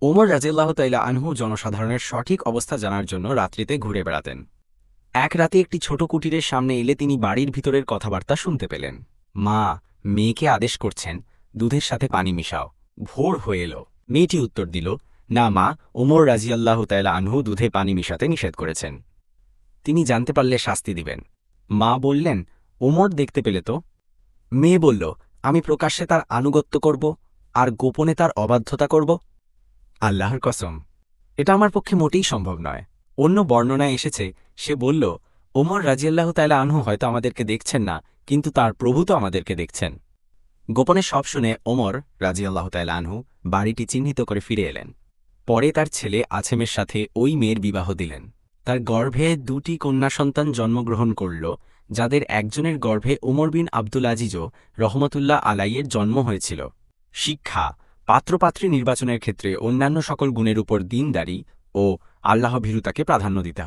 ওমর রাদিয়াল্লাহু তাআলা আনহু জনসাধারণের সঠিক অবস্থা জানার জন্য রাত্রিতে ঘুরে বেড়াতেন। এক রাতে একটি ছোট কুটিরের সামনে এলে তিনি বাড়ির ভিতরের কথাবার্তা শুনতে পেলেন। মা মেয়েকে আদেশ করছেন, দুধের সাথে পানি মিশাও। ভোর হয়ে এলো। মেয়েটি উত্তর দিল, না মা, ওমর রাদিয়াল্লাহু তাআলা আনহু দুধে পানি মিশাতে নিষেধ করেছেন। তিনি জানতে পারলে শাস্তি দিবেন। মা বললেন, ওমর দেখতে পেলে তো? মেয়ে বলল, আমি প্রকাশ্যে তার আনুগত্য করব আর গোপনে তার অবাধ্যতা করব? আল্লাহর কসম, এটা আমার পক্ষে মোটেই সম্ভব নয়। অন্য বর্ণনায় এসেছে, সে বলল, ওমর রাদিয়াল্লাহু তাআলা আনহু হয়তো আমাদেরকে দেখছেন না, কিন্তু তার প্রভু তো আমাদেরকে দেখছেন। গোপনে সব শুনে ওমর রাদিয়াল্লাহু তাআলা আনহু বাড়িটি চিহ্নিত করে ফিরে এলেন। পরে তার ছেলে আছেমের সাথে ওই মেয়ের বিবাহ দিলেন। তার গর্ভে 2টি কন্যা সন্তান জন্মগ্রহণ করল, যাদের একজনের গর্ভে ওমর বিন আব্দুল আজিজও রহমতুল্লাহ আলাইয়ের জন্ম হয়েছিল। শিক্ষা: পাত্রপাত্রী নির্বাচনের ক্ষেত্রে অন্যান্য সকল গুণের উপর দীনদারি ও আল্লাহভীরুতাকে প্রাধান্য দিতে হবে।